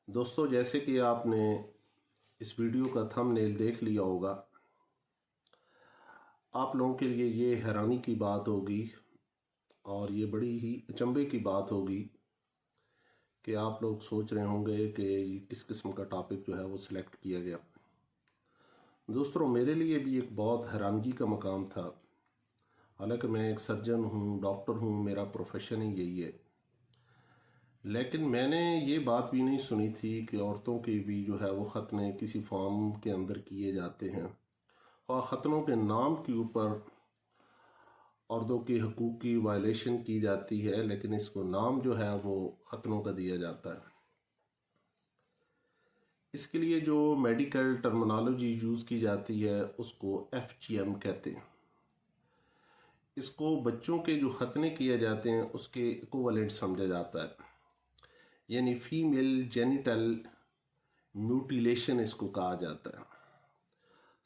दोस्तों, जैसे कि आपने इस वीडियो का थंबनेल देख लिया होगा, आप लोगों के लिए ये हैरानी की बात होगी और ये बड़ी ही अचंभे की बात होगी कि आप लोग सोच रहे होंगे कि किस किस्म का टॉपिक जो है वो सिलेक्ट किया गया। दोस्तों, मेरे लिए भी एक बहुत हैरानगी का मकाम था। हालांकि मैं एक सर्जन हूँ, डॉक्टर हूँ, मेरा प्रोफेशन ही यही है, लेकिन मैंने ये बात भी नहीं सुनी थी कि औरतों के भी जो है वो खतने किसी फॉर्म के अंदर किए जाते हैं और खतनों के नाम के ऊपर औरतों के हकूक़ की वायलेशन की जाती है, लेकिन इसको नाम जो है वो खतनों का दिया जाता है। इसके लिए जो मेडिकल टर्मिनोलॉजी यूज़ की जाती है उसको FGM कहते हैं। इसको बच्चों के जो खतने किए जाते हैं उसके इक्विवेलेंट समझा जाता है, यानी फीमेल जेनिटल म्यूटिलेशन इसको कहा जाता है।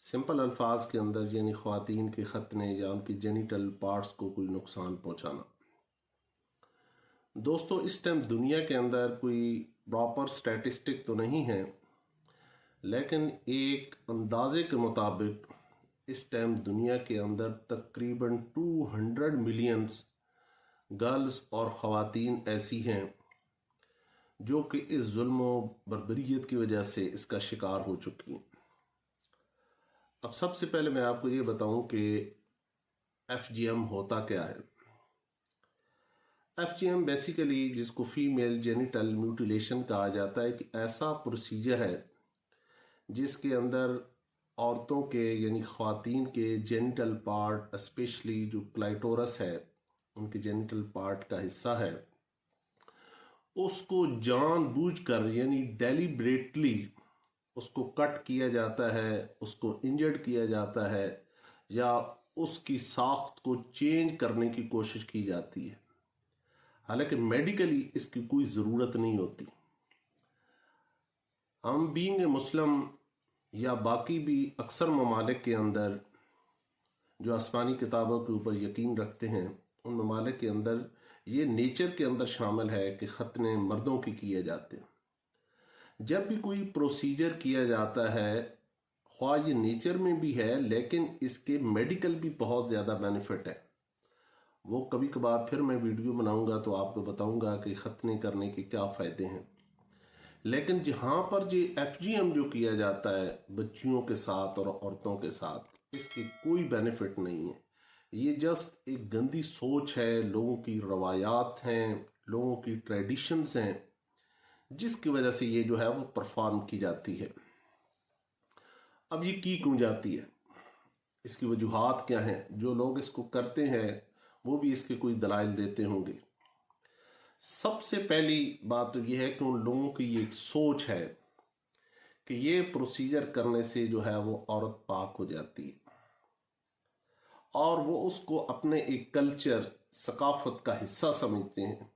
सिंपल अल्फाज के अंदर यानी ख्वातीन के खतने या उनकी जेनिटल पार्ट्स को कोई नुकसान पहुंचाना। दोस्तों, इस टाइम दुनिया के अंदर कोई प्रॉपर स्टैटिस्टिक तो नहीं है, लेकिन एक अंदाजे के मुताबिक इस टाइम दुनिया के अंदर तकरीबन 200 मिलियन गर्ल्स और ख़वातीन ऐसी हैं जो कि इस जुल्म बर्बरियत की वजह से इसका शिकार हो चुकी हैं। अब सबसे पहले मैं आपको ये बताऊं कि FGM होता क्या है। FGM बेसिकली, जिसको फीमेल जेनिटल म्यूटिलेशन कहा जाता है, कि ऐसा प्रोसीजर है जिसके अंदर औरतों के यानी ख्वातीन के जेनिटल पार्ट, स्पेशली जो क्लाइटोरस है, उनके जेनिटल पार्ट का हिस्सा है, उसको जानबूझकर यानी डेलिब्रेटली उसको कट किया जाता है, उसको इंजर्ड किया जाता है या उसकी साख्त को चेंज करने की कोशिश की जाती है। हालांकि मेडिकली इसकी कोई ज़रूरत नहीं होती। हम बीइंग ए मुस्लिम या बाकी भी अक्सर ममालिक के अंदर जो आसमानी किताबों के ऊपर यकीन रखते हैं, उन ममालिक के अंदर ये नेचर के अंदर शामिल है कि खतने मर्दों की किए जाते हैं। जब भी कोई प्रोसीजर किया जाता है, ख्वाह ये नेचर में भी है लेकिन इसके मेडिकल भी बहुत ज़्यादा बेनिफिट है। वो कभी कभार फिर मैं वीडियो बनाऊंगा तो आपको बताऊंगा कि खतने करने के क्या फ़ायदे हैं। लेकिन जहाँ पर ये FGM जो किया जाता है बच्चियों के साथ और औरतों के साथ, इसकी कोई बेनिफिट नहीं है। ये जस्ट एक गंदी सोच है, लोगों की रवायात हैं, लोगों की ट्रेडिशंस हैं, जिसकी वजह से ये जो है वो परफॉर्म की जाती है। अब ये की क्यों जाती है, इसकी वजूहात क्या हैं? जो लोग इसको करते हैं वो भी इसके कोई दलाइल देते होंगे। सबसे पहली बात तो ये है कि उन लोगों की ये एक सोच है कि ये प्रोसीजर करने से जो है वो औरत पाक हो जाती है और वो उसको अपने एक कल्चर, सकाफत का हिस्सा समझते हैं।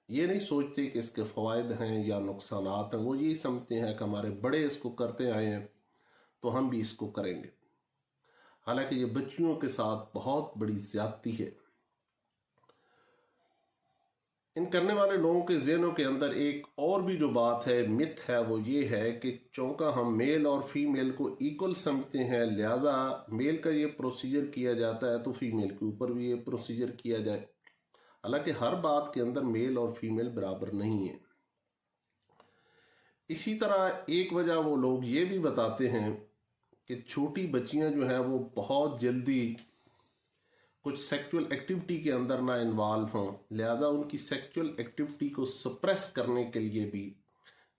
ये नहीं सोचते कि इसके फ़वाइद हैं या नुकसानात हैं। वो यही समझते हैं कि हमारे बड़े इसको करते आए हैं तो हम भी इसको करेंगे। हालांकि ये बच्चियों के साथ बहुत बड़ी ज्यादती है। इन करने वाले लोगों के ज़हनों के अंदर एक और भी जो बात है, मिथ है, वो ये है कि चूंकि हम मेल और फीमेल को इक्वल समझते हैं, लिहाजा मेल का ये प्रोसीजर किया जाता है तो फीमेल के ऊपर भी ये प्रोसीजर किया जाए। हालांकि हर बात के अंदर मेल और फीमेल बराबर नहीं है। इसी तरह एक वजह वो लोग ये भी बताते हैं कि छोटी बच्चियां जो हैं वो बहुत जल्दी कुछ सेक्सुअल एक्टिविटी के अंदर ना इन्वॉल्व हों, लिहाजा उनकी सेक्सुअल एक्टिविटी को सप्रेस करने के लिए भी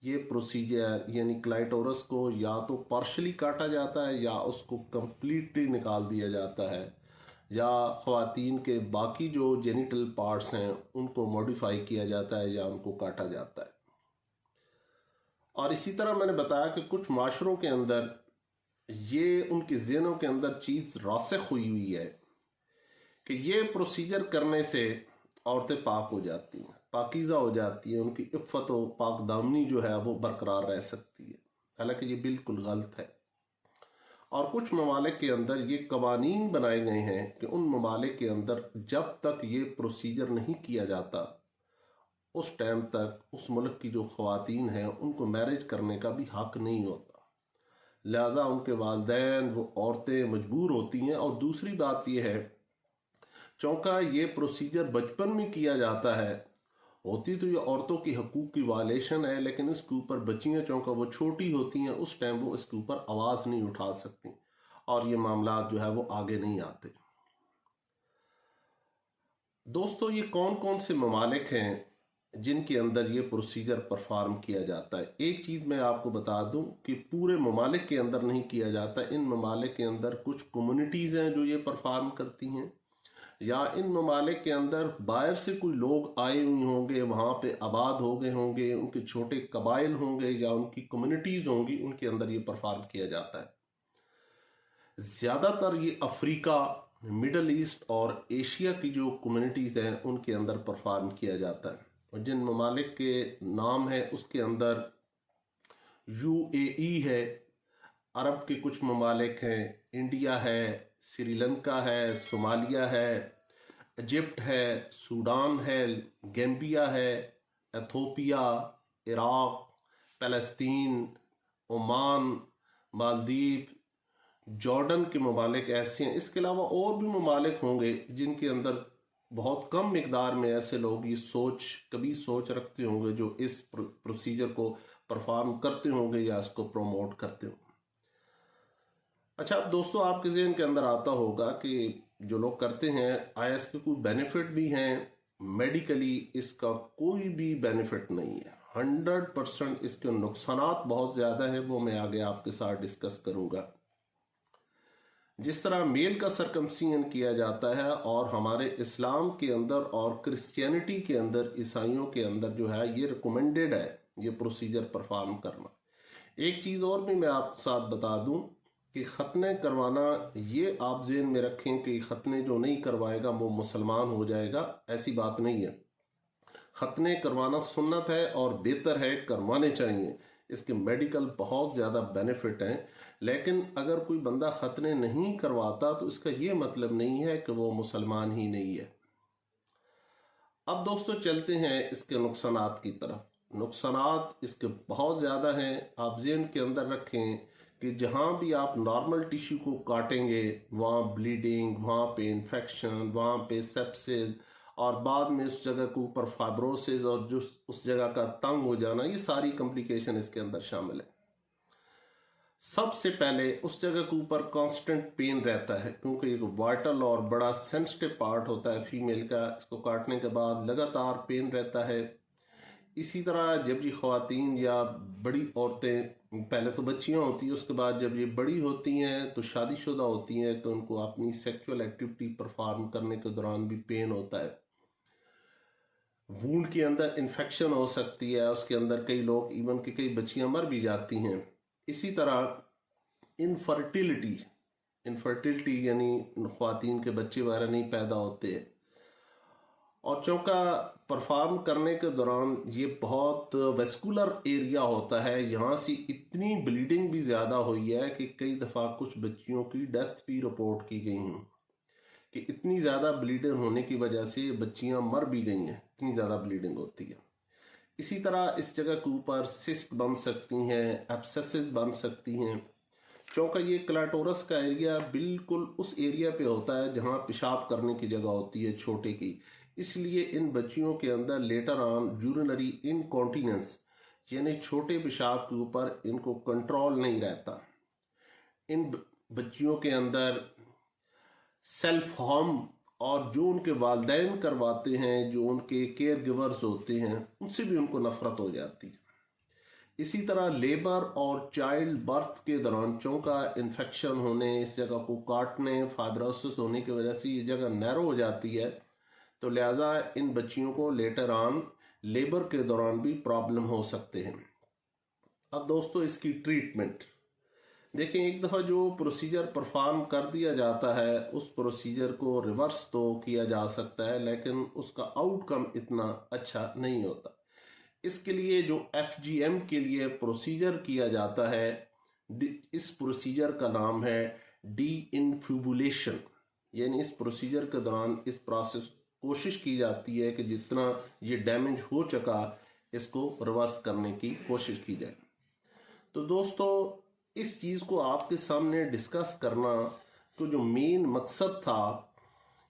ये प्रोसीजर यानी क्लाइटोरस को या तो पार्शली काटा जाता है या उसको कंप्लीटली निकाल दिया जाता है, या ख्वातीन के बाकी जो जेनिटल पार्ट्स हैं उनको मॉडिफाई किया जाता है या उनको काटा जाता है। और इसी तरह मैंने बताया कि कुछ माशरों के अंदर ये उनके ज़हनों के अंदर चीज़ रासिख हुई है कि ये प्रोसीजर करने से औरतें पाक हो जाती हैं, पाकीज़ा हो जाती हैं, उनकी इफ़्फ़त व पाकदामनी जो है वो बरकरार रह सकती है। हालांकि ये बिल्कुल गलत है। और कुछ ममालिक के अंदर ये कवानीन बनाए गए हैं कि उन ममालिक के अंदर जब तक ये प्रोसीजर नहीं किया जाता उस टाइम तक उस मुल्क की जो ख़वातीन हैं उनको मैरिज करने का भी हक नहीं होता। लिहाजा उनके वालिदैन वो औरतें मजबूर होती हैं। और दूसरी बात यह है, चूँकि ये प्रोसीजर बचपन में किया जाता है, होती तो ये औरतों की हकूक़ की वायलेशन है, लेकिन इसके ऊपर बच्चियाँ चूँकि वो छोटी होती हैं उस टाइम वो इसके ऊपर आवाज़ नहीं उठा सकती और ये मामला जो है वो आगे नहीं आते। दोस्तों, ये कौन कौन से ममालिक हैं जिनके अंदर ये प्रोसीजर परफॉर्म किया जाता है? एक चीज़ मैं आपको बता दूं कि पूरे ममालिक के अंदर नहीं किया जाता। इन ममालिक के अंदर कुछ कम्युनिटीज़ हैं जो ये परफॉर्म करती हैं, या इन ममालिक के अंदर बाहर से कोई लोग आए हुए होंगे, वहाँ पे आबाद हो गए होंगे, उनके छोटे कबाइल होंगे या उनकी कम्युनिटीज़ होंगी, उनके अंदर ये परफॉर्म किया जाता है। ज़्यादातर ये अफ्रीका, मिडल ईस्ट और एशिया की जो कम्युनिटीज़ हैं उनके अंदर परफॉर्म किया जाता है। और जिन ममालिक के नाम है उसके अंदर यूएई है, अरब के कुछ ममालिक हैं, इंडिया है, श्रीलंका है, सोमालिया है, इजिप्ट है, सूडान है, गैम्बिया है, एथोपिया, इराक, फ़लस्तीन, ओमान, मालदीव, जॉर्डन के ममालिक ऐसे हैं। इसके अलावा और भी ममालिक होंगे जिनके अंदर बहुत कम मिकदार में ऐसे लोग ये कभी सोच रखते होंगे जो इस प्रोसीजर को परफॉर्म करते होंगे या इसको प्रमोट करते होंगे। अच्छा, अब दोस्तों आपके ज़हन के अंदर आता होगा कि जो लोग करते हैं आया इसके कोई बेनिफिट भी हैं? मेडिकली इसका कोई भी बेनिफिट नहीं है। 100% इसके नुकसानात बहुत ज़्यादा हैं, वो मैं आगे आपके साथ डिस्कस करूंगा। जिस तरह मेल का सरकमसिजन किया जाता है और हमारे इस्लाम के अंदर और क्रिश्चियनिटी के अंदर, ईसाइयों के अंदर जो है ये रिकमेंडेड है ये प्रोसीजर परफॉर्म करना। एक चीज़ और भी मैं आपके साथ बता दूं कि ख़त्ने करवाना, ये आप ज़हन में रखें कि ख़त्ने जो नहीं करवाएगा वो मुसलमान हो जाएगा, ऐसी बात नहीं है। ख़त्ने करवाना सुन्नत है और बेहतर है, करवाने चाहिए। इसके मेडिकल बहुत ज़्यादा बेनिफिट हैं। लेकिन अगर कोई बंदा ख़त्ने नहीं करवाता तो इसका ये मतलब नहीं है कि वो मुसलमान ही नहीं है। अब दोस्तों चलते हैं इसके नुकसानात की तरफ। नुकसानात इसके बहुत ज़्यादा हैं। आप ज़हन के अंदर रखें कि जहाँ भी आप नॉर्मल टिश्यू को काटेंगे वहाँ ब्लीडिंग, वहाँ पे इन्फेक्शन, वहाँ पे सेप्सिस और बाद में उस जगह के ऊपर फाइब्रोसिस और जो उस जगह का तंग हो जाना, ये सारी कॉम्प्लिकेशन इसके अंदर शामिल है। सबसे पहले उस जगह के ऊपर कांस्टेंट पेन रहता है क्योंकि एक वाइटल और बड़ा सेंसिटिव पार्ट होता है फीमेल का। इसको काटने के बाद लगातार पेन रहता है। इसी तरह जब ये ख़वातीन या बड़ी औरतें, पहले तो बच्चियां होती हैं, उसके बाद जब ये बड़ी होती हैं तो शादीशुदा होती हैं, तो उनको अपनी सेक्सुअल एक्टिविटी परफॉर्म करने के दौरान भी पेन होता है। वूंड के अंदर इन्फेक्शन हो सकती है, उसके अंदर कई लोग, इवन कि कई बच्चियां मर भी जाती हैं। इसी तरह इनफर्टिलिटी यानी ख़वातीन के बच्चे वगैरह नहीं पैदा होते। और चौका, परफॉर्म करने के दौरान ये बहुत वेस्कुलर एरिया होता है, यहाँ से इतनी ब्लीडिंग भी ज़्यादा हुई है कि कई दफ़ा कुछ बच्चियों की डेथ भी रिपोर्ट की गई हैं कि इतनी ज़्यादा ब्लीडिंग होने की वजह से बच्चियां मर भी गई हैं, इतनी ज़्यादा ब्लीडिंग होती है। इसी तरह इस जगह के ऊपर सिस्ट बन सकती हैं, एब्सेसिस बन सकती हैं। क्योंकि ये क्लैटोरस का एरिया बिल्कुल उस एरिया पे होता है जहाँ पेशाब करने की जगह होती है छोटे की, इसलिए इन बच्चियों के अंदर लेटर ऑन यूरिनरी इनकॉन्टिनेंस यानी छोटे पेशाब के ऊपर इनको कंट्रोल नहीं रहता। इन बच्चियों के अंदर सेल्फ हार्म, और जो उनके वालिदैन करवाते हैं, जो उनके केयर गिवर्स होते हैं, उनसे भी उनको नफरत हो जाती है। इसी तरह लेबर और चाइल्ड बर्थ के दौरान चौंका इन्फेक्शन होने, इस जगह को काटने, फाइब्रोसिस होने की वजह से ये जगह नैरो हो जाती है, तो लिहाजा इन बच्चियों को लेटर ऑन लेबर के दौरान भी प्रॉब्लम हो सकते हैं। अब दोस्तों इसकी ट्रीटमेंट देखें। एक दफ़ा जो प्रोसीजर परफॉर्म कर दिया जाता है उस प्रोसीजर को रिवर्स तो किया जा सकता है, लेकिन उसका आउटकम इतना अच्छा नहीं होता। इसके लिए जो FGM के लिए प्रोसीजर किया जाता है, इस प्रोसीजर का नाम है डी इन्फ्यूबुलेशन, यानी इस प्रोसीजर के दौरान इस प्रोसेस कोशिश की जाती है कि जितना ये डैमेज हो चुका इसको रिवर्स करने की कोशिश की जाए। तो दोस्तों, इस चीज़ को आपके सामने डिस्कस करना तो जो मेन मकसद था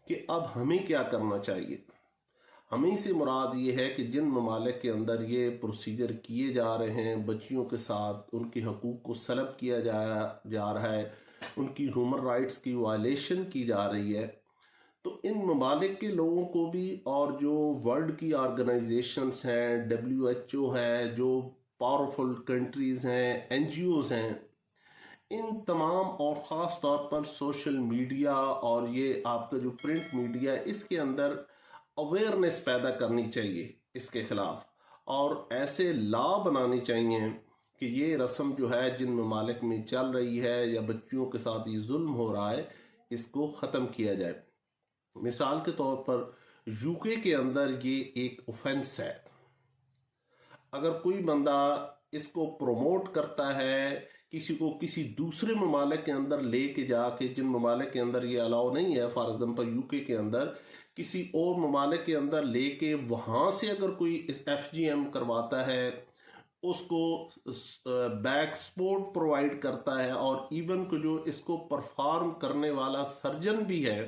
कि अब हमें क्या करना चाहिए। हमें से मुराद ये है कि जिन ममालिक के अंदर ये प्रोसीजर किए जा रहे हैं, बच्चियों के साथ उनके हकूक़ को सलब किया जा रहा है, उनकी ह्यूमन राइट्स की वायलेशन की जा रही है, तो इन ममालिक के लोगों को भी और जो वर्ल्ड की ऑर्गेनाइजेशंस हैं, WHO है, जो पावरफुल कंट्रीज़ हैं, NGOs हैं, इन तमाम और ख़ास तौर पर सोशल मीडिया और ये आपका जो प्रिंट मीडिया, इसके अंदर अवेयरनेस पैदा करनी चाहिए इसके खिलाफ, और ऐसे लॉ बनाने चाहिए कि ये रस्म जो है जिन ममालिक में चल रही है या बच्चियों के साथ ये जुल्म हो रहा है, इसको ख़त्म किया जाए। मिसाल के तौर पर UK के अंदर ये एक ऑफेंस है। अगर कोई बंदा इसको प्रमोट करता है, किसी को किसी दूसरे ममालिक के अंदर लेके जाके, जिन ममालिक के अंदर ये अलाउ नहीं है, फॉर एग्जांपल UK के अंदर, किसी और ममालिक के अंदर लेके वहाँ से अगर कोई इस FGM करवाता है, उसको बैक सपोर्ट प्रोवाइड करता है, और इवन को जो इसको परफॉर्म करने वाला सर्जन भी है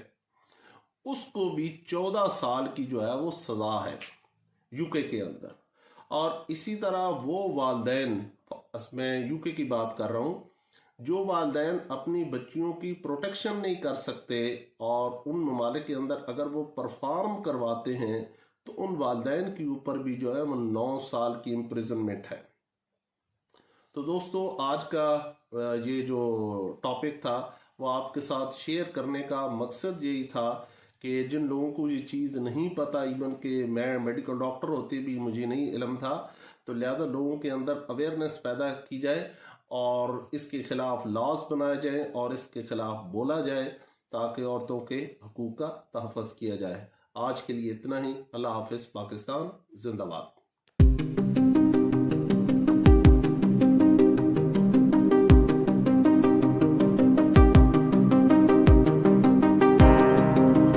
उसको भी 14 साल की जो है वो सज़ा है UK के अंदर। और इसी तरह वो वालदैन, मैं UK की बात कर रहा हूँ, जो वालदैन अपनी बच्चियों की प्रोटेक्शन नहीं कर सकते और उन ममालिक के अंदर अगर वो परफॉर्म करवाते हैं तो उन वालदैन के ऊपर भी जो है वो 9 साल की इम्प्रिजनमेंट है। तो दोस्तों, आज का ये जो टॉपिक था वो आपके साथ शेयर करने का मकसद यही था कि जिन लोगों को ये चीज़ नहीं पता, इवन कि मैं मेडिकल डॉक्टर होते भी मुझे नहीं इल्म था, तो लिहाजा लोगों के अंदर अवेयरनेस पैदा की जाए और इसके खिलाफ लॉज बनाए जाए और इसके खिलाफ बोला जाए ताकि औरतों के हकूक़ का तहफ़्फ़ुज़ किया जाए। आज के लिए इतना ही। अल्लाह हाफ़िज़। पाकिस्तान जिंदाबाद।